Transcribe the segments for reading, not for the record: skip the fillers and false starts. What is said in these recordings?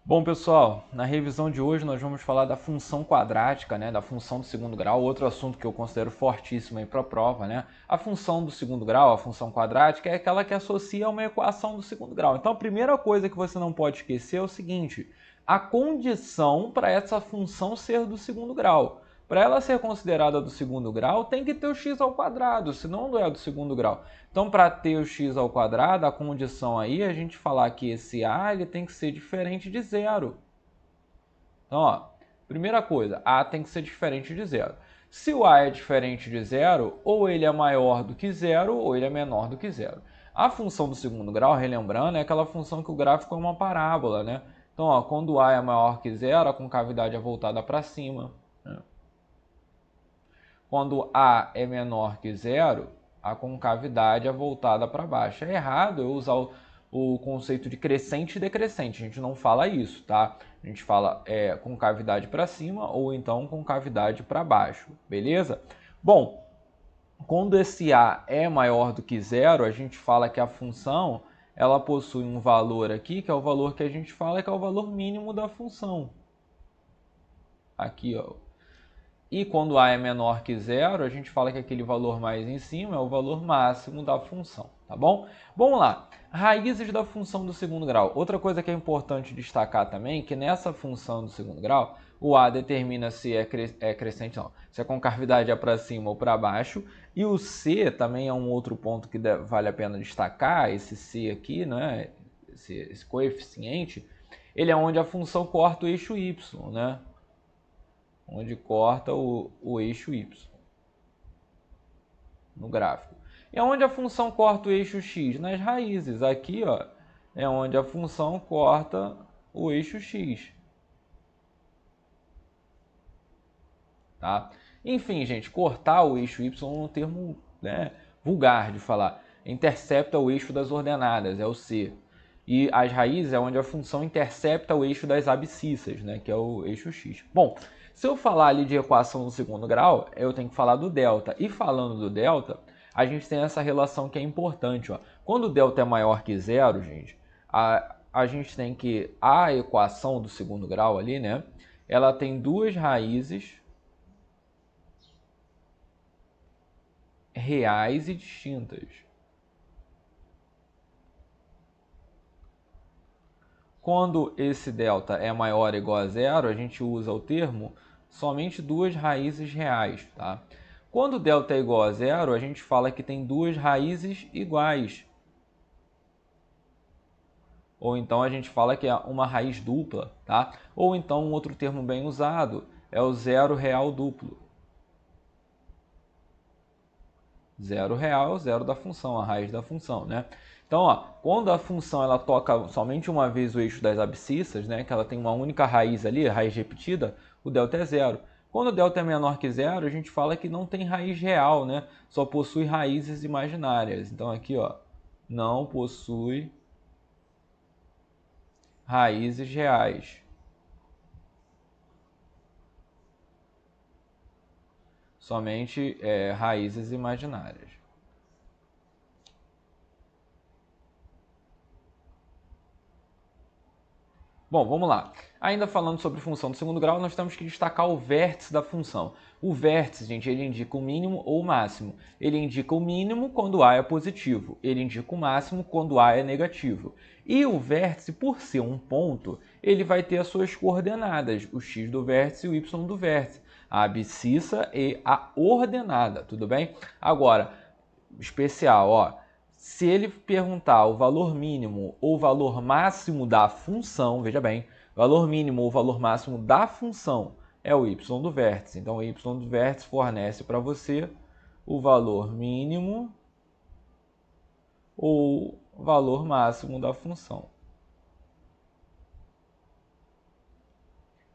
Bom, pessoal, na revisão de hoje nós vamos falar da função quadrática, né, da função do segundo grau, outro assunto que eu considero fortíssimo aí para a prova, né? A função do segundo grau, a função quadrática, é aquela que associa a uma equação do segundo grau. Então, a primeira coisa que você não pode esquecer é o seguinte: a condição para essa função ser do segundo grau. Para ela ser considerada do segundo grau, tem que ter o x ao quadrado, senão não é do segundo grau. Então, para ter o x ao quadrado, a condição aí é a gente falar que esse a ele tem que ser diferente de zero. Então, ó, primeira coisa, a tem que ser diferente de zero. Se o a é diferente de zero, ou ele é maior do que zero, ou ele é menor do que zero. A função do segundo grau, relembrando, é aquela função que o gráfico é uma parábola, né? Então, ó, quando o a é maior que zero, a concavidade é voltada para cima, né? Quando A é menor que zero, a concavidade é voltada para baixo. É errado eu usar o conceito de crescente e decrescente. A gente não fala isso, tá? A gente fala concavidade para cima ou então concavidade para baixo, beleza? Bom, quando esse A é maior do que zero, a gente fala que a função ela possui um valor aqui, que é o valor que a gente fala que é o valor mínimo da função. Aqui, ó, e quando a é menor que zero, a gente fala que aquele valor mais em cima é o valor máximo da função, tá bom? Vamos lá, raízes da função do segundo grau. Outra coisa que é importante destacar também, que nessa função do segundo grau, o a determina se é crescente, não, se a concavidade é para cima ou para baixo, e o c também é um outro ponto que vale a pena destacar, esse c aqui, né, esse coeficiente, ele é onde a função corta o eixo y, né? Onde corta o eixo y no gráfico. E onde a função corta o eixo x? Nas raízes. Aqui, ó, é onde a função corta o eixo x. Tá? Enfim, gente, cortar o eixo y é um termo, né, vulgar de falar. Intercepta o eixo das ordenadas, é o c. E as raízes é onde a função intercepta o eixo das abscissas, né, que é o eixo x. Bom, se eu falar ali de equação do segundo grau, eu tenho que falar do delta. E falando do delta, a gente tem essa relação que é importante. Ó. Quando o delta é maior que zero, gente, a gente tem que a equação do segundo grau ali, né, ela tem duas raízes reais e distintas. Quando esse delta é maior ou igual a zero, a gente usa o termo somente duas raízes reais, tá? Quando delta é igual a zero, a gente fala que tem duas raízes iguais. Ou então a gente fala que é uma raiz dupla, tá? Ou então um outro termo bem usado é o zero real duplo. Zero real é o zero da função, a raiz da função, né? Então, ó, quando a função ela toca somente uma vez o eixo das abscissas, né, que ela tem uma única raiz ali, raiz repetida, o delta é zero. Quando o delta é menor que zero, a gente fala que não tem raiz real, né? Só possui raízes imaginárias. Então aqui, ó, não possui raízes reais. Somente raízes imaginárias. Bom, vamos lá. Ainda falando sobre função do segundo grau, nós temos que destacar o vértice da função. O vértice, gente, ele indica o mínimo ou o máximo. Ele indica o mínimo quando A é positivo. Ele indica o máximo quando A é negativo. E o vértice, por ser um ponto, ele vai ter as suas coordenadas. O x do vértice e o y do vértice. A abscissa e a ordenada, tudo bem? Agora, especial, ó. Se ele perguntar o valor mínimo ou valor máximo da função, veja bem, valor mínimo ou valor máximo da função é o y do vértice. Então, o y do vértice fornece para você o valor mínimo ou valor máximo da função.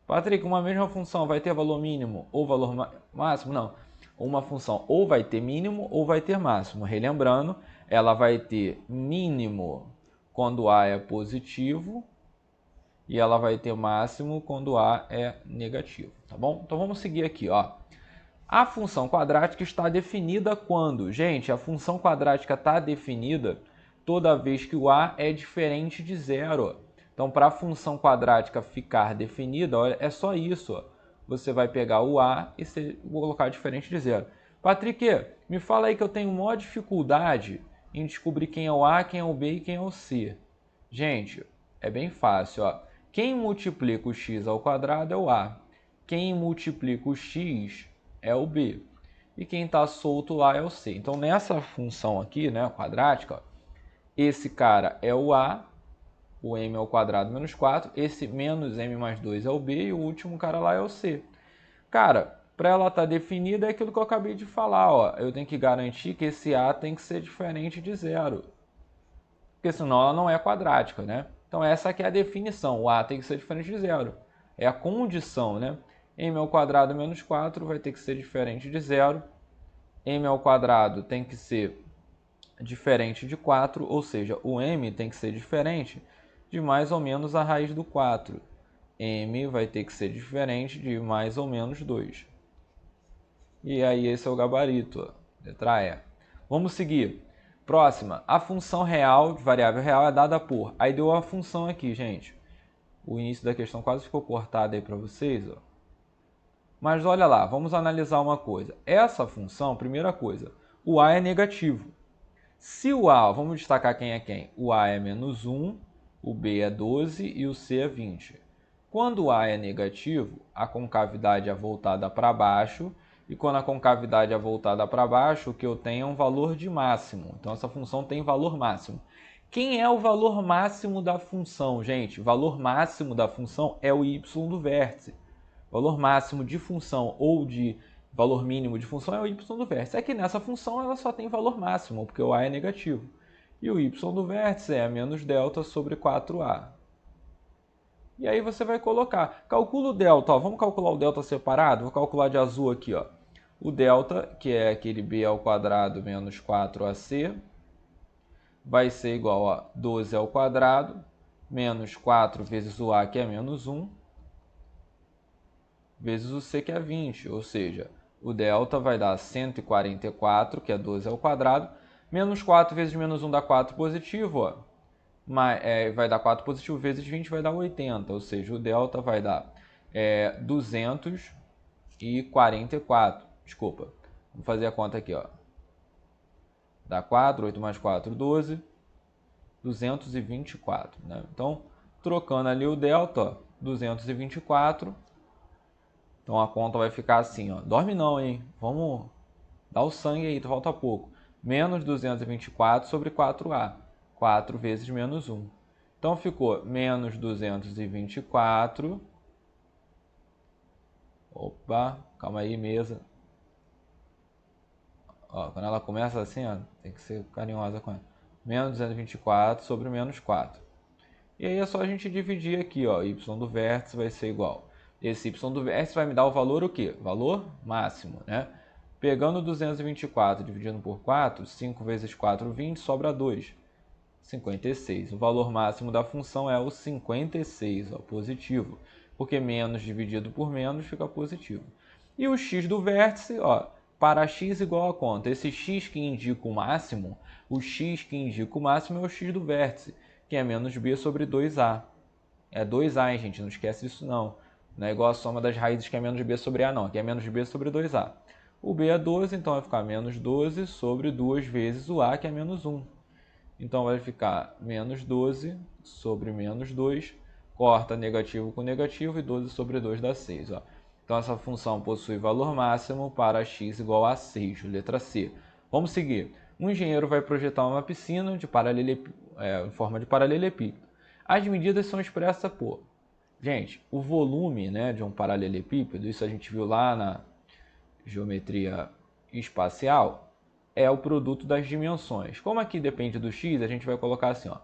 Patrick, uma mesma função vai ter valor mínimo ou valor máximo? Não. Uma função ou vai ter mínimo ou vai ter máximo. Relembrando, ela vai ter mínimo quando A é positivo e ela vai ter máximo quando A é negativo, tá bom? Então vamos seguir aqui, ó. A função quadrática está definida quando? Gente, a função quadrática está definida toda vez que o A é diferente de zero. Então, para a função quadrática ficar definida, olha, é só isso. Ó. Você vai pegar o a e colocar diferente de zero. Patrick, me fala aí que eu tenho maior dificuldade em descobrir quem é o a, quem é o b e quem é o c. Gente, é bem fácil. Ó. Quem multiplica o x ao quadrado é o a. Quem multiplica o x é o b. E quem está solto lá é o c. Então, nessa função aqui, né, quadrática, ó, esse cara é o a, o m ao quadrado menos 4, esse menos m mais 2 é o b e o último cara lá é o c. Cara, para ela estar definida é aquilo que eu acabei de falar, ó. Eu tenho que garantir que esse a tem que ser diferente de zero, porque senão ela não é quadrática, né? Então essa aqui é a definição, o a tem que ser diferente de zero. É a condição, né? M ao quadrado menos 4 vai ter que ser diferente de zero. M ao quadrado tem que ser diferente de 4, ou seja, o m tem que ser diferente de mais ou menos a raiz do 4. M vai ter que ser diferente de mais ou menos 2. E aí esse é o gabarito, ó, letra E. Vamos seguir. Próxima, a função real, de variável real, é dada por... Aí deu a função aqui, gente. O início da questão quase ficou cortado aí para vocês, ó. Mas olha lá, vamos analisar uma coisa. Essa função, primeira coisa, o a é negativo. Se o a, vamos destacar quem é quem. O a é menos 1, o b é 12 e o c é 20. Quando o a é negativo, a concavidade é voltada para baixo. E quando a concavidade é voltada para baixo, o que eu tenho é um valor de máximo. Então, essa função tem valor máximo. Quem é o valor máximo da função, gente? O valor máximo da função é o y do vértice. O valor máximo de função ou de valor mínimo de função é o y do vértice. É que nessa função ela só tem valor máximo, porque o a é negativo. E o y do vértice é menos delta sobre 4a. E aí você vai colocar. Calcula o delta. Ó. Vamos calcular o delta separado? Vou calcular de azul aqui. Ó. O delta, que é aquele b ao quadrado menos 4ac, vai ser igual a 12 ao quadrado menos 4 vezes o a, que é menos 1, vezes o c, que é 20. Ou seja, o delta vai dar 144, que é 12 ao quadrado, menos 4 vezes menos 1 dá 4 positivo, ó. Vai dar 4 positivo vezes 20 vai dar 80, ou seja, o delta vai dar 244. Desculpa, vamos fazer a conta aqui, ó. Dá 4, 8 mais 4, 12, 224, né? Então, trocando ali o delta, ó, 224. Então a conta vai ficar assim, ó. Dorme não, hein? Vamos dar o sangue aí, falta pouco. Menos 224 sobre 4a. 4 vezes menos 1. Então ficou menos 224. Opa, calma aí, mesa. Ó, quando ela começa assim, ó, tem que ser carinhosa com ela. Menos 224 sobre menos 4. E aí é só a gente dividir aqui, ó. Y do vértice vai ser igual. Esse y do vértice vai me dar o valor o quê? Valor máximo, né? Pegando 224 dividindo por 4, 5 vezes 4, 20, sobra 2. 56. O valor máximo da função é o 56, ó, positivo. Porque menos dividido por menos fica positivo. E o x do vértice, ó, para x igual a quanto? Esse x que indica o máximo, o x que indica o máximo é o x do vértice, que é menos b sobre 2a. É 2a, hein, gente? Não esquece disso, não. Não é igual a soma das raízes que é menos b sobre a, não. Aqui é menos b sobre 2a. O b é 12, então vai ficar menos 12 sobre 2 vezes o a, que é menos 1. Então vai ficar menos 12 sobre menos 2. Corta negativo com negativo e 12 sobre 2 dá 6. Ó. Então essa função possui valor máximo para x igual a 6, letra C. Vamos seguir. Um engenheiro vai projetar uma piscina em forma de paralelepípedo. As medidas são expressas por... Gente, o volume, né, de um paralelepípedo, isso a gente viu lá na geometria espacial, é o produto das dimensões. Como aqui depende do x, a gente vai colocar assim, ó,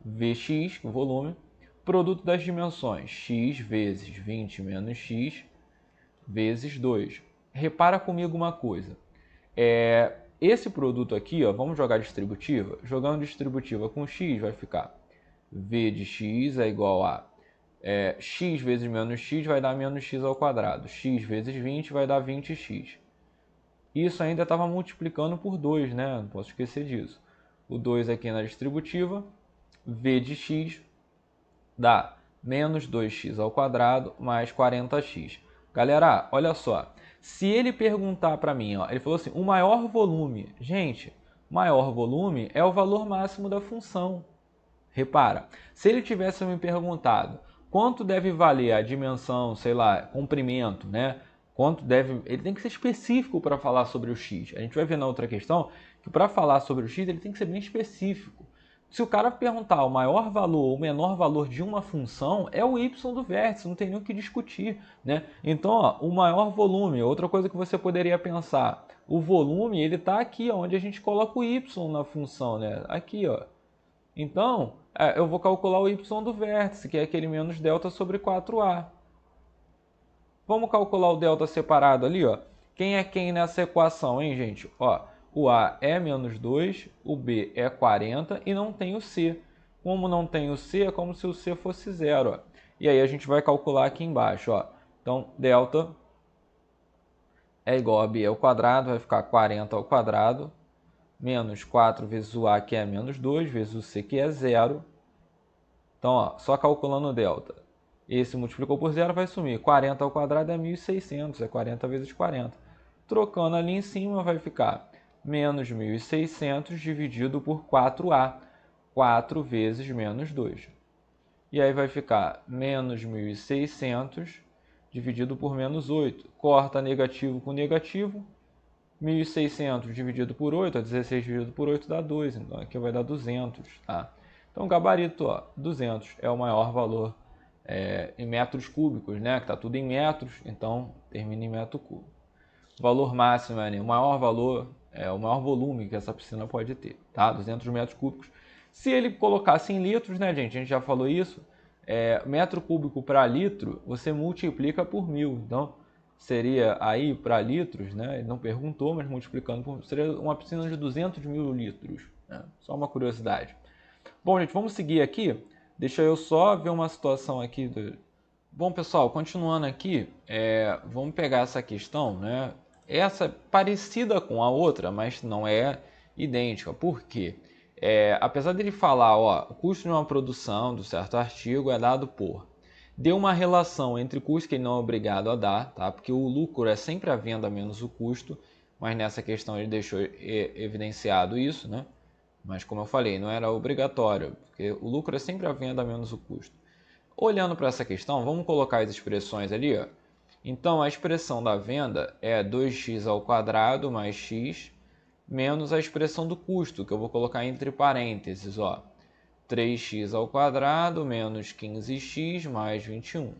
Vx, o volume, produto das dimensões, x vezes 20 menos x vezes 2. Repara comigo uma coisa. Esse produto aqui, ó, vamos jogar distributiva. Jogando distributiva com x, vai ficar v de x é igual a x vezes menos x vai dar menos x ao quadrado. X vezes 20 vai dar 20x. Isso ainda estava multiplicando por 2, né? Não posso esquecer disso. O 2 aqui na distributiva, v de x dá menos 2x ao quadrado mais 40x. Galera, olha só. Se ele perguntar para mim, ó, ele falou assim, o maior volume. Gente, maior volume é o valor máximo da função. Repara, se ele tivesse me perguntado quanto deve valer a dimensão, sei lá, comprimento, né? Quanto deve, ele tem que ser específico para falar sobre o x. A gente vai ver na outra questão que para falar sobre o x ele tem que ser bem específico. Se o cara perguntar o maior valor ou o menor valor de uma função, é o y do vértice, não tem nem o que discutir, né? Então, ó, o maior volume, outra coisa que você poderia pensar, o volume ele está aqui, ó, onde a gente coloca o y na função, né? Aqui, ó. Então, eu vou calcular o y do vértice, que é aquele menos delta sobre 4a. Vamos calcular o delta separado ali, ó. Quem é quem nessa equação, hein, gente? Ó, o a é menos 2, o b é 40 e não tem o c. Como não tem o c, é como se o c fosse zero, ó. E aí a gente vai calcular aqui embaixo, ó. Então, delta é igual a b ao quadrado, vai ficar 40 ao quadrado, menos 4 vezes o a, que é menos 2, vezes o c, que é zero. Então, ó, só calculando o delta. Esse multiplicou por zero, vai sumir. 40 ao quadrado é 1.600, é 40 vezes 40. Trocando ali em cima, vai ficar menos 1.600 dividido por 4a. 4 vezes menos 2. E aí vai ficar menos 1.600 dividido por menos 8. Corta negativo com negativo. 1.600 dividido por 8, 16 dividido por 8 dá 2. Então aqui vai dar 200, tá? Então, gabarito, ó, 200 é o maior valor em metros cúbicos, né? Que está tudo em metros, então termina em metro cúbico. Valor máximo, né? O maior valor, o maior volume que essa piscina pode ter, tá? 200 metros cúbicos. Se ele colocasse em litros, né, gente? A gente já falou isso. Metro cúbico para litro, você multiplica por 1.000. Então, seria aí para litros, né? Ele não perguntou, mas multiplicando por... Seria uma piscina de 200.000 litros. Né? Só uma curiosidade. Bom, gente, vamos seguir aqui. Deixa eu só ver uma situação aqui. Bom, pessoal, continuando aqui, vamos pegar essa questão, né? Essa é parecida com a outra, mas não é idêntica. Por quê? Apesar dele falar, ó, o custo de uma produção do certo artigo é dado por... Deu uma relação entre custo que ele não é obrigado a dar, tá? Porque o lucro é sempre a venda menos o custo, mas nessa questão ele deixou evidenciado isso, né? Mas como eu falei, não era obrigatório, porque o lucro é sempre a venda menos o custo. Olhando para essa questão, vamos colocar as expressões ali, ó. Então, a expressão da venda é 2x ao quadrado mais x menos a expressão do custo, que eu vou colocar entre parênteses, ó. 3x ao quadrado menos 15x mais 21.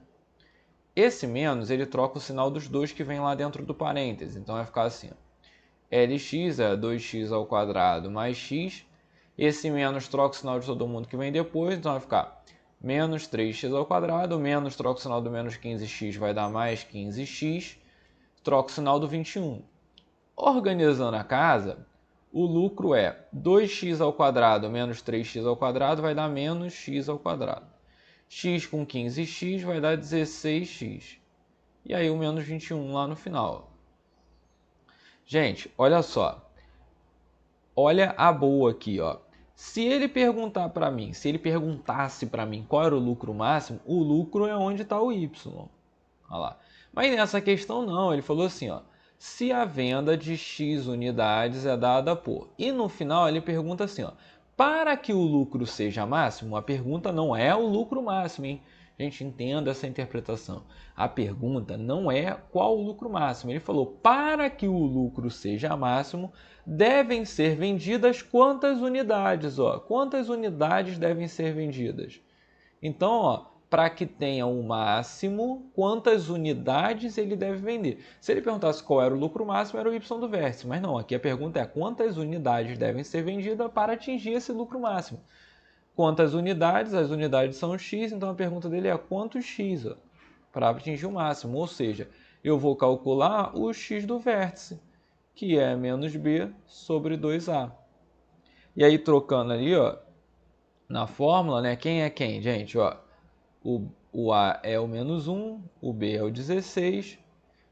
Esse menos, ele troca o sinal dos dois que vem lá dentro do parênteses. Então, vai ficar assim, ó. Lx é 2x ao quadrado mais x. Esse menos troca o sinal de todo mundo que vem depois. Então, vai ficar menos 3x ao quadrado. Menos troca o sinal do menos 15x, vai dar mais 15x. Troca o sinal do 21. Organizando a casa, o lucro é 2x ao quadrado menos 3x ao quadrado vai dar menos x ao quadrado. X com 15x vai dar 16x. E aí o menos 21 lá no final. Gente, olha só. Olha a boa aqui, ó. Se ele perguntar para mim, se ele perguntasse para mim qual era o lucro máximo, o lucro é onde está o y. Olha lá. Mas nessa questão não, ele falou assim, ó. Se a venda de X unidades é dada por... E no final ele pergunta assim, ó. Para que o lucro seja máximo, a pergunta não é o lucro máximo, hein? Gente, entenda essa interpretação. A pergunta não é qual o lucro máximo. Ele falou, para que o lucro seja máximo, devem ser vendidas quantas unidades? Ó, quantas unidades devem ser vendidas? Então, ó, para que tenha o máximo, quantas unidades ele deve vender? Se ele perguntasse qual era o lucro máximo, era o y do vértice. Mas não, aqui a pergunta é quantas unidades devem ser vendidas para atingir esse lucro máximo? Quantas unidades? As unidades são x, então a pergunta dele é quantos x para atingir o máximo. Ou seja, eu vou calcular o x do vértice, que é menos b sobre 2a. E aí, trocando ali, ó, na fórmula, né? Quem é quem, gente? Ó, o a é o menos 1, o b é o 16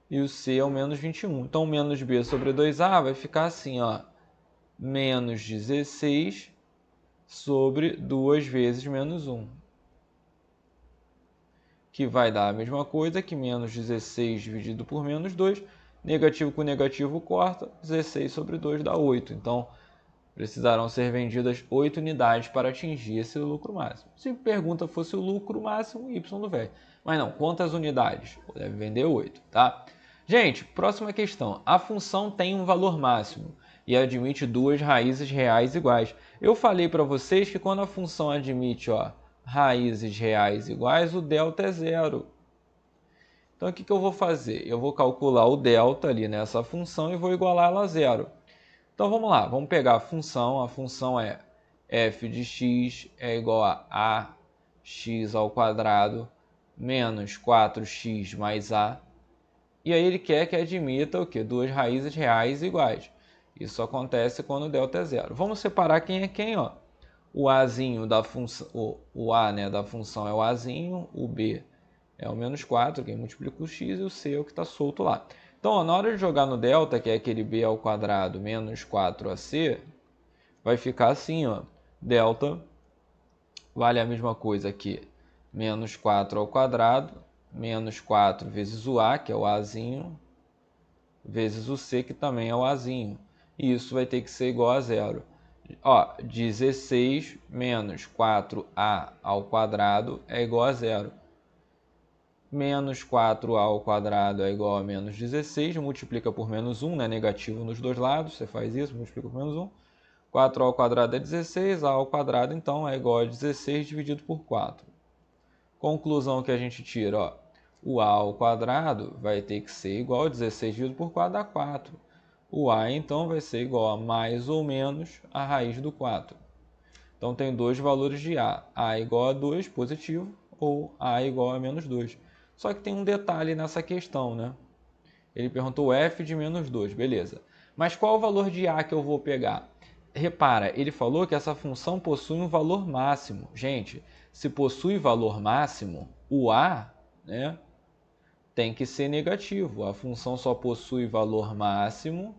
e o c é o menos 21. Então, menos b sobre 2a vai ficar assim, ó, menos 16 sobre 2 vezes menos 1. que vai dar a mesma coisa que menos 16 dividido por menos 2. Negativo com negativo corta, 16 sobre 2 dá 8. Então, precisarão ser vendidas 8 unidades para atingir esse lucro máximo. Se a pergunta fosse o lucro máximo, y do velho. Mas não, quantas unidades? Deve vender 8, tá? Gente, próxima questão. A função tem um valor máximo e admite duas raízes reais iguais. Eu falei para vocês que quando a função admite raízes reais iguais, o delta é zero. Então, o que eu vou fazer? Eu vou calcular o delta ali nessa função e vou igualar ela a zero. Então, vamos lá. Vamos pegar a função é f de x é igual a x ao quadrado menos 4x mais a. E aí ele quer que admita o quê? Duas raízes reais iguais. Isso acontece quando o delta é zero. Vamos separar quem é quem, ó. O azinho da função, o a, né, da função é o azinho, o b é o menos 4, que multiplica o x, e o c é o que está solto lá. Então, ó, na hora de jogar no delta, que é aquele b ao quadrado menos 4ac, vai ficar assim, ó. Delta vale a mesma coisa que menos 4 ao quadrado, menos 4 vezes o a, que é o azinho, vezes o c, que também é o azinho. E isso vai ter que ser igual a zero. Ó, 16 menos 4a ao quadrado é igual a zero. Menos 4a ao quadrado é igual a menos 16, multiplica por menos 1, né? Negativo nos dois lados, você faz isso, multiplica por menos 1. 4 ao quadrado é 16, a ao quadrado então é igual a 16 dividido por 4. Conclusão que a gente tira, ó, o a ao quadrado vai ter que ser igual a 16 dividido por 4 dá 4. O a então vai ser igual a mais ou menos a raiz do 4. Então tem dois valores de a igual a 2, positivo, ou a igual a menos 2. Só que tem um detalhe nessa questão, né? Ele perguntou f de menos 2, beleza. Mas qual o valor de a que eu vou pegar? Repara, ele falou que essa função possui um valor máximo. Gente, se possui valor máximo, o a, né, tem que ser negativo. A função só possui valor máximo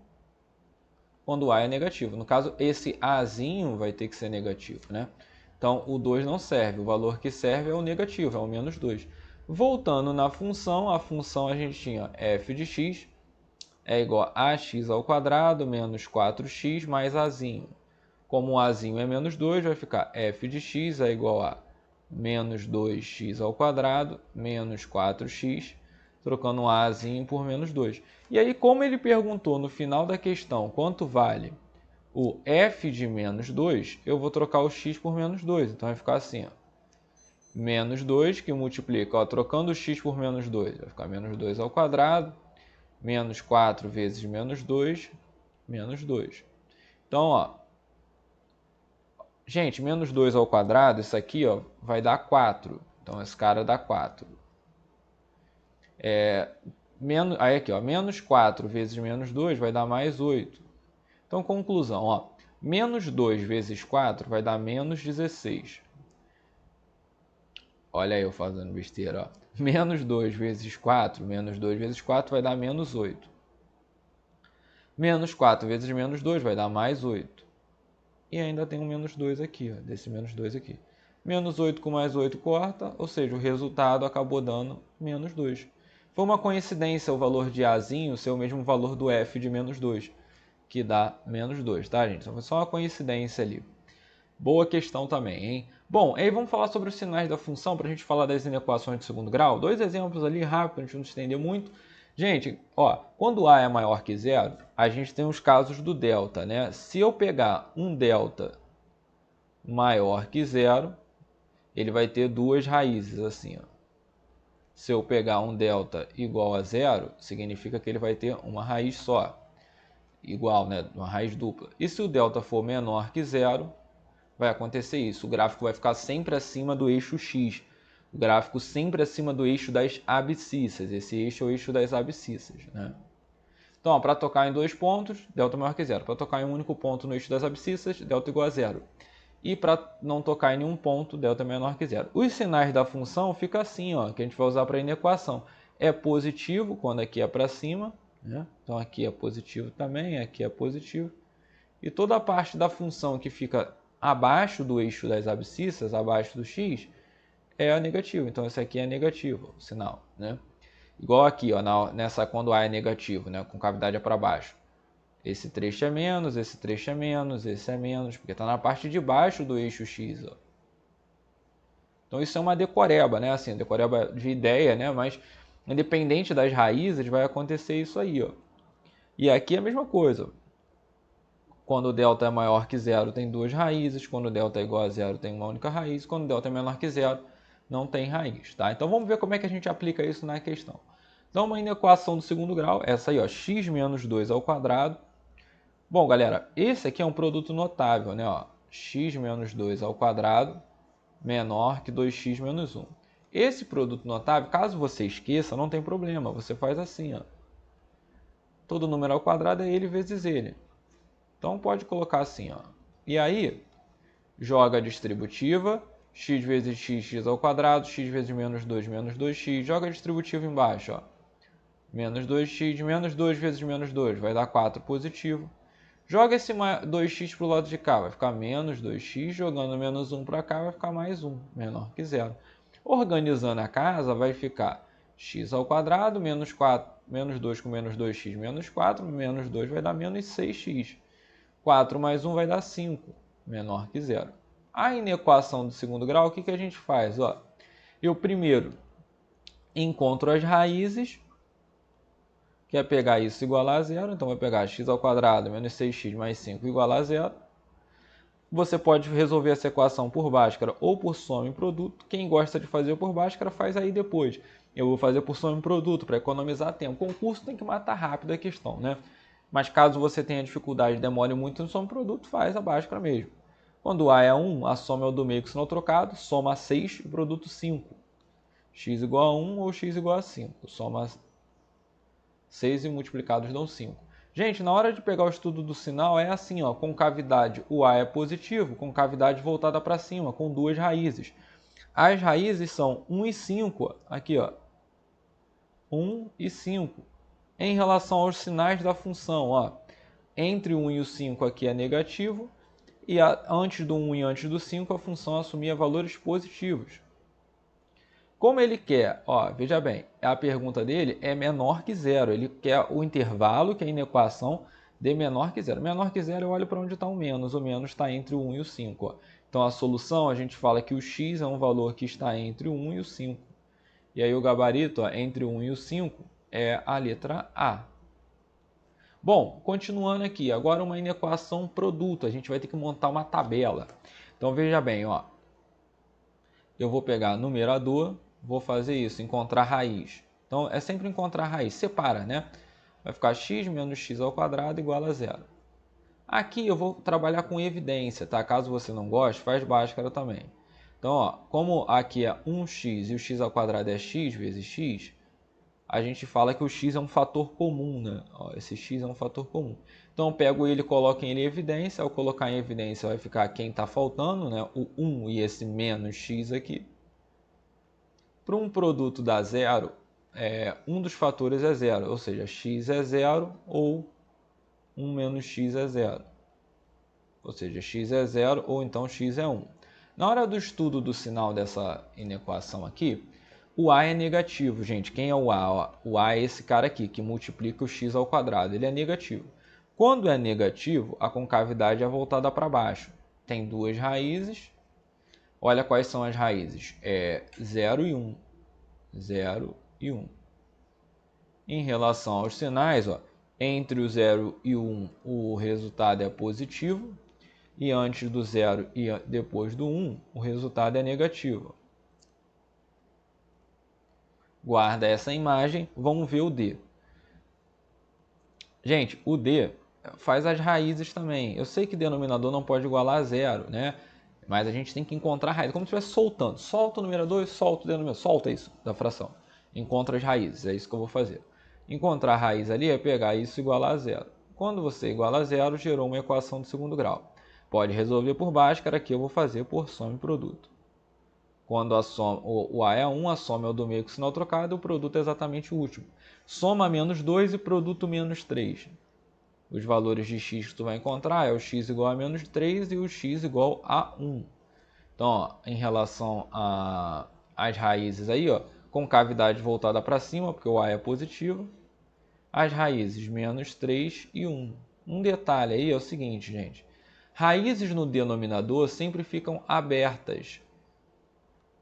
quando o a é negativo. No caso, esse azinho vai ter que ser negativo, né? Então, o 2 não serve. O valor que serve é o negativo, é o menos 2. Voltando na função, a função a gente tinha f de x é igual a x ao quadrado menos 4x mais azinho. Como o azinho é menos 2, vai ficar f de x é igual a menos 2x ao quadrado menos 4x, trocando o azinho por menos 2. E aí, como ele perguntou no final da questão quanto vale o f de menos 2, eu vou trocar o x por menos 2. Então, vai ficar assim, ó. Menos 2, que multiplica, ó, trocando o x por menos 2, vai ficar menos 2 ao quadrado, menos 4 vezes menos 2, menos 2. Então, ó, gente, menos 2 ao quadrado, isso aqui, ó, vai dar 4. Então, esse cara dá 4. Aí aqui, ó, menos 4 vezes menos 2 vai dar mais 8. Então, conclusão, ó, menos 2 vezes 4 vai dar menos 16. Olha aí eu fazendo besteira, ó. Menos 2 vezes 4, menos 2 vezes 4 vai dar menos 8. Menos 4 vezes menos 2 vai dar mais 8. E ainda tem um menos 2 aqui, ó, desse menos 2 aqui. Menos 8 com mais 8 corta, ou seja, o resultado acabou dando menos 2. Foi uma coincidência o valor de azinho ser o mesmo valor do f de menos 2, que dá menos 2, tá, gente? Então foi só uma coincidência ali. Boa questão também, hein? Bom, aí vamos falar sobre os sinais da função para a gente falar das inequações de segundo grau. Dois exemplos ali rápido, para a gente não estender muito. Gente, ó, quando a é maior que zero, a gente tem os casos do delta, né? Se eu pegar um delta maior que zero, ele vai ter duas raízes assim, ó. Se eu pegar um delta igual a zero, significa que ele vai ter uma raiz só. Igual, né? Uma raiz dupla. E se o delta for menor que zero, vai acontecer isso. O gráfico vai ficar sempre acima do eixo x. O gráfico sempre acima do eixo das abscissas. Esse eixo é o eixo das abscissas, né? Então, para tocar em dois pontos, delta maior que zero. Para tocar em um único ponto no eixo das abscissas, delta igual a zero. E para não tocar em nenhum ponto, delta é menor que zero. Os sinais da função ficam assim, ó, que a gente vai usar para a inequação. É positivo quando aqui é para cima, né? Então aqui é positivo também, aqui é positivo. E toda a parte da função que fica abaixo do eixo das abscissas, abaixo do x, é negativo. Então, esse aqui é negativo, o sinal, né? Igual aqui, ó, nessa quando A é negativo, né? Com cavidade para baixo. Esse trecho é menos, esse trecho é menos, esse é menos, porque está na parte de baixo do eixo X, ó. Então isso é uma decoreba, né? Assim, decoreba de ideia, né? Mas independente das raízes, vai acontecer isso aí, ó. E aqui é a mesma coisa. Quando o delta é maior que zero, tem duas raízes. Quando o delta é igual a zero, tem uma única raiz. Quando o delta é menor que zero, não tem raiz, tá? Então vamos ver como é que a gente aplica isso na questão. Então, uma inequação do segundo grau, essa aí, ó, x menos 2 ao quadrado. Bom, galera, esse aqui é um produto notável, né? Ó, x menos 2 ao quadrado menor que 2x menos 1. Esse produto notável, caso você esqueça, não tem problema. Você faz assim, ó. Todo número ao quadrado é ele vezes ele. Então pode colocar assim, ó. E aí, joga a distributiva, x vezes x, x ao quadrado, x vezes menos 2, menos 2x. Joga a distributiva embaixo, ó. Menos 2x, menos 2 vezes menos 2, vai dar 4 positivo. Joga esse 2x para o lado de cá, vai ficar menos 2x, jogando menos 1 para cá, vai ficar mais 1, menor que zero. Organizando a casa, vai ficar x ao quadrado, menos 4, menos 2 com menos 2x, menos 4, menos 2 vai dar menos 6x. 4 mais 1 vai dar 5, menor que zero. A inequação do segundo grau, o que a gente faz? Ó, eu primeiro encontro as raízes, que é pegar isso igual a zero, então vai pegar x ao quadrado menos 6x mais 5 igual a zero. Você pode resolver essa equação por Bhaskara ou por soma em produto. Quem gosta de fazer por Bhaskara faz aí depois. Eu vou fazer por soma em produto para economizar tempo. Concurso tem que matar rápido a questão, né? Mas caso você tenha dificuldade e demore muito no soma em produto, faz a Bhaskara mesmo. Quando A é 1, a soma é o do meio com sinal trocado, soma 6 e produto 5. X igual a 1 ou x igual a 5. Soma 6 e multiplicados dão 5. Gente, na hora de pegar o estudo do sinal é assim, ó, concavidade, o A é positivo, concavidade voltada para cima, com duas raízes. As raízes são 1 e 5, aqui, ó, 1 e 5. Em relação aos sinais da função, ó, entre o 1 e o 5 aqui é negativo, e antes do 1 e antes do 5 a função assumia valores positivos. Como ele quer, ó, veja bem, a pergunta dele é menor que zero. Ele quer o intervalo, que é a inequação, de menor que zero. Menor que zero, eu olho para onde está o menos está entre o 1 e o 5. Ó. Então, a solução, a gente fala que o x é um valor que está entre o 1 e o 5. E aí, o gabarito, ó, entre o 1 e o 5, é a letra A. Bom, continuando aqui, agora uma inequação produto. A gente vai ter que montar uma tabela. Então, veja bem, ó. Eu vou pegar numerador, vou fazer isso, encontrar raiz. Então, é sempre encontrar raiz. Separa, né? Vai ficar x menos x ao quadrado igual a zero. Aqui eu vou trabalhar com evidência, tá? Caso você não goste, faz Bhaskara também. Então, ó, como aqui é 1x e o x ao quadrado é x vezes x, a gente fala que o x é um fator comum, né? Ó, esse x é um fator comum. Então, eu pego ele e coloco ele em evidência. Ao colocar em evidência, vai ficar quem está faltando, né? O 1 e esse menos x aqui. Para um produto dar zero, um dos fatores é zero, ou seja, x é zero ou 1 menos x é zero. Ou seja, x é zero ou então x é 1. Na hora do estudo do sinal dessa inequação aqui, o A é negativo, gente. Quem é o A? Ó, o A é esse cara aqui, que multiplica o x ao quadrado. Ele é negativo. Quando é negativo, a concavidade é voltada para baixo. Tem duas raízes. Olha quais são as raízes. 0 e 1. 0 e 1. Em relação aos sinais, ó, entre o 0 e o 1, o resultado é positivo. E antes do 0 e depois do 1, o resultado é negativo. Guarda essa imagem, vamos ver o D. Gente, o D faz as raízes também. Eu sei que denominador não pode igualar a zero, né? Mas a gente tem que encontrar a raiz, como se estivesse soltando. Solta o numerador e solta o denominador. Solta isso da fração. Encontra as raízes, é isso que eu vou fazer. Encontrar a raiz ali é pegar isso e igualar a zero. Quando você iguala a zero, gerou uma equação de segundo grau. Pode resolver por Bhaskara, aqui eu vou fazer por soma e produto. Quando a soma, o A é 1, a soma é o do meio com sinal trocado, o produto é exatamente o último. Soma menos 2 e produto menos 3. Os valores de x que tu vai encontrar é o x igual a menos 3 e o x igual a 1. Então, ó, em relação a as raízes aí, ó, com cavidade voltada para cima, porque o A é positivo. As raízes menos 3 e 1. Um detalhe aí é o seguinte, gente. Raízes no denominador sempre ficam abertas.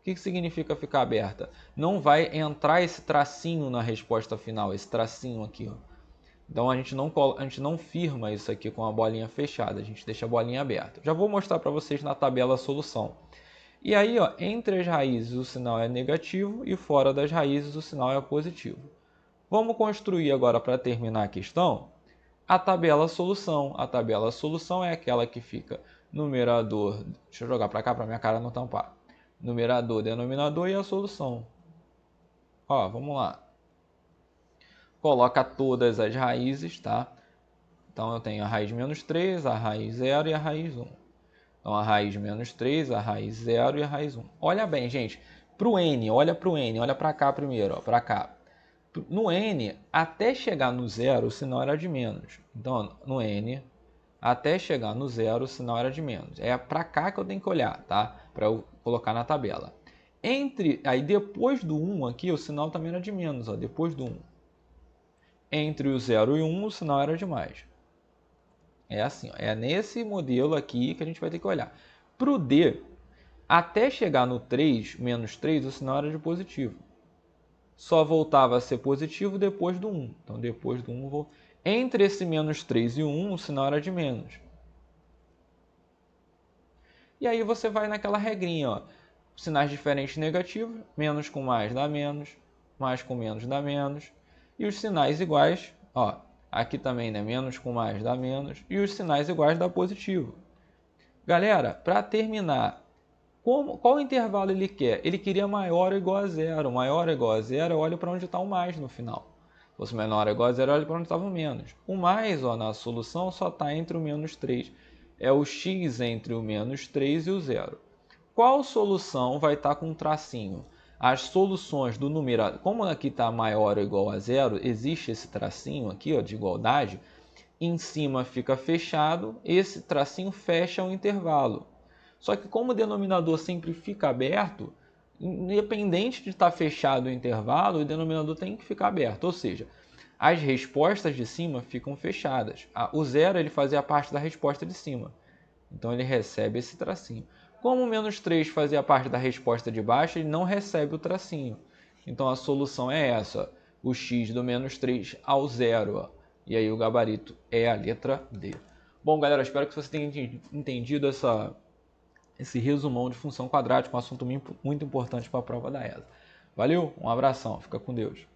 O que significa ficar aberta? Não vai entrar esse tracinho na resposta final, esse tracinho aqui, ó. Então a gente não firma isso aqui com a bolinha fechada, a gente deixa a bolinha aberta. Já vou mostrar para vocês na tabela a solução. E aí, ó, entre as raízes o sinal é negativo e fora das raízes o sinal é positivo. Vamos construir agora, para terminar a questão, a tabela solução. A tabela solução é aquela que fica numerador, deixa eu jogar para cá para minha cara não tampar. Numerador, denominador e a solução. Ó, vamos lá. Coloca todas as raízes, tá? Então eu tenho a raiz menos 3, a raiz 0 e a raiz 1. Então a raiz menos 3, a raiz 0 e a raiz 1. Olha bem, gente. Para o n, olha para o n, olha para cá primeiro, para cá. No n, até chegar no 0, o sinal era de menos. Então, no n, até chegar no 0, o sinal era de menos. É para cá que eu tenho que olhar, tá? Para eu colocar na tabela. Aí depois do 1 aqui, o sinal também era de menos, ó, depois do 1. Entre o 0 e o 1, o sinal era de mais. É assim, ó, é nesse modelo aqui que a gente vai ter que olhar. Para o D, até chegar no 3, menos 3, o sinal era de positivo. Só voltava a ser positivo depois do 1. Então, depois do 1, entre esse menos 3 e o 1, o sinal era de menos. E aí você vai naquela regrinha, ó. Sinais diferentes negativos, menos com mais dá menos, mais com menos dá menos. E os sinais iguais, ó, aqui também, né? Menos com mais dá menos. E os sinais iguais dá positivo. Galera, para terminar, qual intervalo ele quer? Ele queria maior ou igual a zero. Maior ou igual a zero, eu olho para onde está o mais no final. Se fosse menor ou igual a zero, eu olho para onde estava o menos. O mais, ó, na solução só está entre o menos 3. É o x entre o menos 3 e o zero. Qual solução vai estar com um tracinho? As soluções do numerador, como aqui está maior ou igual a zero, existe esse tracinho aqui, ó, de igualdade, em cima fica fechado, esse tracinho fecha o intervalo. Só que como o denominador sempre fica aberto, independente de estar fechado o intervalo, o denominador tem que ficar aberto, ou seja, as respostas de cima ficam fechadas. O zero ele fazia parte da resposta de cima, então ele recebe esse tracinho. Como o menos 3 fazia parte da resposta de baixo, ele não recebe o tracinho. Então a solução é essa, o x do menos 3 ao zero. E aí o gabarito é a letra D. Bom, galera, espero que você tenha entendido esse resumão de função quadrática, um assunto muito importante para a prova da ESA. Valeu, um abração, fica com Deus.